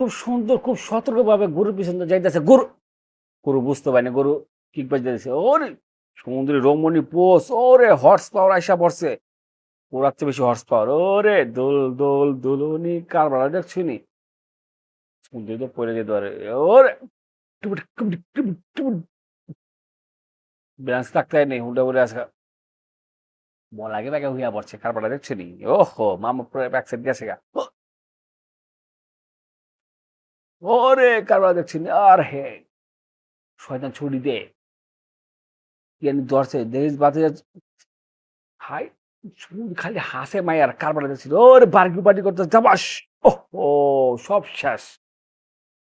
খুব সুন্দর, খুব সতর্কভাবে গরুর পিছনে যাইতেছে। গরু গরু বুঝতে পারে না, গরু কিক বাজতেছে। ওরে সমুদ্রের রমণী পোষ, ওরে হর্স পাওয়ার আইসা পড়ছে। ওরার চেয়ে বেশি হর্স পাওয়ার। ওরে দোল দোল দুলুনি কারবার দেখছিনি। সমুদ্রে তো পড়ে যেতে পারে। ওরে ব্যালেন্স থাকতে নেই, হুন্ডা পড়ে আছে। বল আগে ব্যাগে হইয়া পড়ছে, কারবার দেখছিনি। ওহো মামা পুরো ব্যাক সাইড গেছে গা। ওরে কারবার দেখছিনি। আর হে শয়তান ছুরি দে, কি জানি ধরছে, দেখিস বাঁচে যাচ্ছে। হাই খালি হাসে মায়ার কারবার দেখছিল। ওরে বার্গি পার্টি করতে যাবাস। ওহো সব শেষ।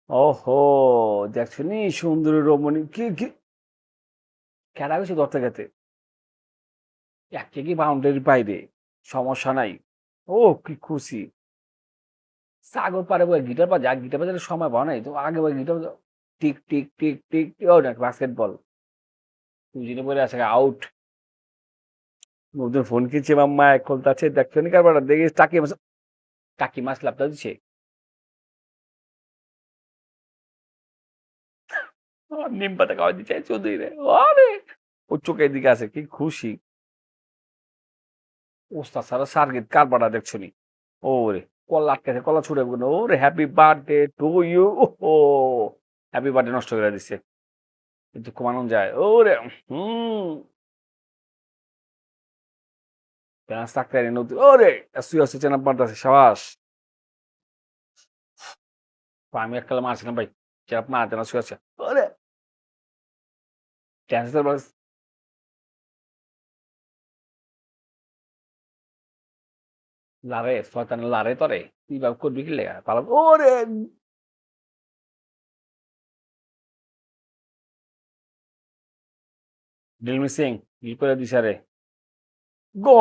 ওহো দেখছনি সুন্দরী রমণী কি কি খেলা গেছে ধরতে গেতে, এক কি বাউন্ডারির বাইরে, সমস্যা নাই। ও কি খুশি। সাগর পারে বই গিটার বাজা, গিটার বাজার সময় পাও নাই তো, আগে বই গিটার টিক টিক টিক টিক ও না বাস্কেটবল তুই জিনে বলে আছে আউট। নতুন ফোন কিনছে মাম্মা, এক খুলতে আছে দেখছনি কারবার দেখি টাকি মাছ, টাকি মাছ লাভটা দিচ্ছে। নিম পাতা খাওয়া দিচ্ছে চৌধুরী রে। আরে ও চোখের দিকে আছে কি খুশি। ওস্তাদ সারা সার্গিত কারবারটা দেখছনি। ওরে কলা আটকেছে, কলা ছুড়ে গেল। ওরে হ্যাপি বার্থডে টু ইউ। ও হ্যাপি বার্থডে নষ্ট করে দিচ্ছে, কিন্তু কমানো যায়। ওরে হুম ব্যাস থাকতে নতুন। ওরে শুয়ে আছে চেনা পাল্টাছে সাবাস। আমি এক কালে মারছিলাম ভাই, চেনা না চেনা শুয়ে আছে। ওরে ক্যান্সার বাস লারে শয়তান লারে তরে তুই বাবু করবি কি লেগা পালাম। ওরে ড্রিল মিসিং কি করে দিছে রে। গো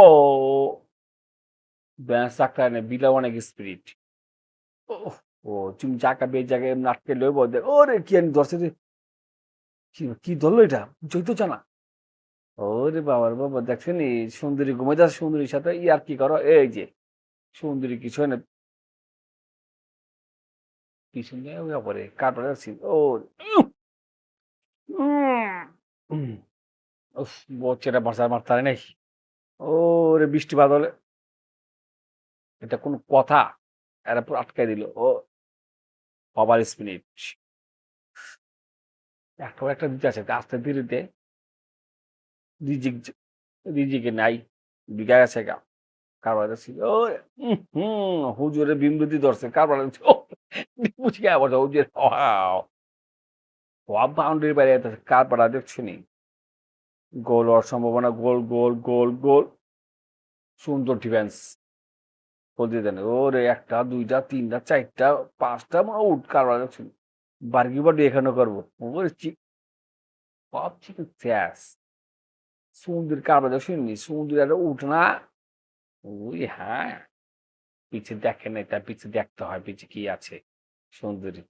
ব্যাস থাকতে বিলা অনেক স্পিরিট। ও তুমি জায়গা বে জায়গায় নাটকে লইব। ওরে কি আমি ধরছে রে, কি কি ধরলো এটা বুঝই তো জানা। ওরে বাবার বাবা দেখছেন সুন্দরী ঘুমাই যাচ্ছে, সুন্দরীর সাথে ইয়ার কি করো। এই যে সুন্দরী কিছু হয় না, পিছন দিয়ে উঠে পড়ে কাপড় আছি। ও উফ বচ্চেটা বাঁচার মারতারে নাই। ওরে বৃষ্টি বাদলে এটা কোন কথা, এরা পুরো আটকাই দিল। ও ওভার স্পিরিট একটা একটা দিতে আছে আস্তে ধীরে দে। রিজিক রিজিকে নাই, বিঘা গেছে গা কারবার আছে। ও হুজুরে বিমৃতি ধরছে কারবার বুঝে গে আবার হুজুর ওয়াও বাউন্ডারি বাইরে কারবার দেখছি নি। গোল হওয়ার সম্ভাবনা, গোল গোল গোল গোল। সুন্দর ডিফেন্স গোল দিয়ে দেন। ওরে একটা দুইটা তিনটা চারটা পাঁচটা আউট কারবার দেখছি। বার্গি বার্ডি এখানে করবো। ওরে সব চিকেন শেষ। সুন্দর কারবার দেখছি নি, সুন্দর একটা উঠ না। ওই হ্যাঁ পিছে দেখে নাই, তার পিছে দেখতে হয় পিছে কি আছে। সুন্দরী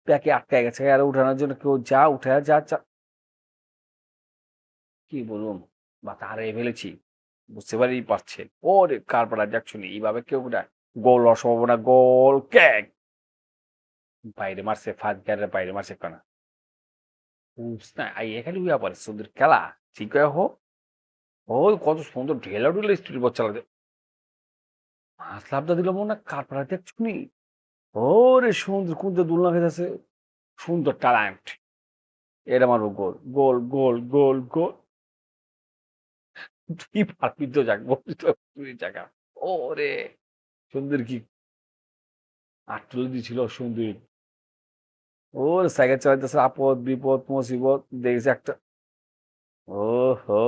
প্যাকে আটকায় গেছে, আর উঠানোর জন্য কেউ যা উঠে যা কি বলুন বা তারে ফেলেছি বুঝতে পারি পারছে। ওরে কারবার দেখছুনি এইভাবে কেউ না। গোল অসম্ভাবনা, গোল কেক বাইরে মারছে, ফার্স্ট গিয়ারের বাইরে মারছে কেন না আই এখানে উইয়া পারে সুন্দর খেলা ঠিক হয়ে হো। ও কত সুন্দর ঢেলা ঢুলে স্ত্রী বচ্চা লাগে। মাছ লাভটা দিল মনে কারবার দেখছুনি। ওরে সুন্দর কুন্দর দুলনা খেতেছে, সুন্দর ট্যালেন্ট। এটা মারবো গোল গোল গোল গোল গোল। তুই পারবি তো যাক বলছি তো তুই জায়গা। ওরে সুন্দর কি আটলে দিছিল সুন্দর। ওর সাইকেল চালাইতেছে আপদ বিপদ মুসিবত দেখেছে একটা। ও হো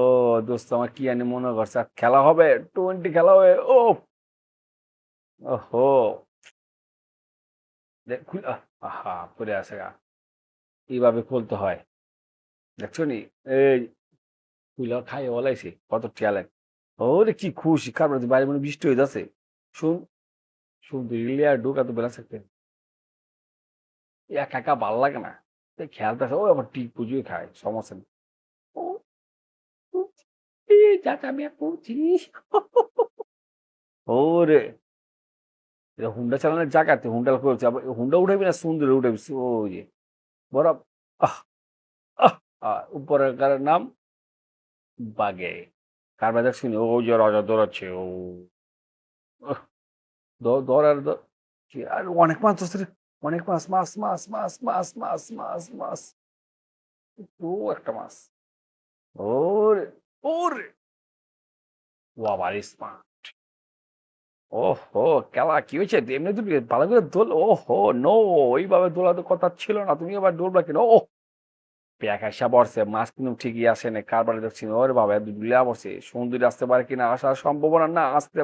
দোস্ত আমার কি জানি মনে করছে আর খেলা হবে 20 খেলা হবে। ও ওহো আহা পড়ে আছে গা, এইভাবে খুলতে হয় দেখছো নি। এই খুলে খাই ওলাইছে কত ট্যালেন্ট। ওরে কি খুশি কারণ বাইরে মনে বৃষ্টি হয়ে যাচ্ছে। শুন সুন্দর ইলিয়ার ঢুকা তো বেলা থাকতে একা একা ভাল লাগে না। এই খেলতেছে ও আবার টিক পুজোই খায় সমস্যা নেই। ও চাচা মিয়া করছি। ওরে এটা হুন্ডা চালানোর জায়গাতে হুন্ডা করেছে, আবার হুন্ডা উঠাবি না সুন্দর উঠাবি, ওই যে বড় আহ আহ উপরের কারের নাম বাগে, কারবার দেখছি ওই যে রাজা দৌড়াচ্ছে, ও আহ, দৌড় আর অনেক মাছ ধরছে রে, অনেক মাছ, মাছ মাছ মাছ মাছ মাছ মাছ মাছ, ও একটা মাছ, ওরে ওরে, বাবার স্মার্ট, ওহো, খেলা কি হয়েছে এমনি তুমি ভালো করে দোল, ওহো নো, ওইভাবে দোলা তো কথা ছিল না, তুমি আবার দৌড়বা কিনা, ও প্যাক আসা পড়ছে, মাছ কিন্তু ঠিকই আসে না, কারবারে দেখছি ওরে বাবা দুলা পড়ছে, সুন্দরী আসতে পারে কিনা, আসার সম্ভাবনা না আসতে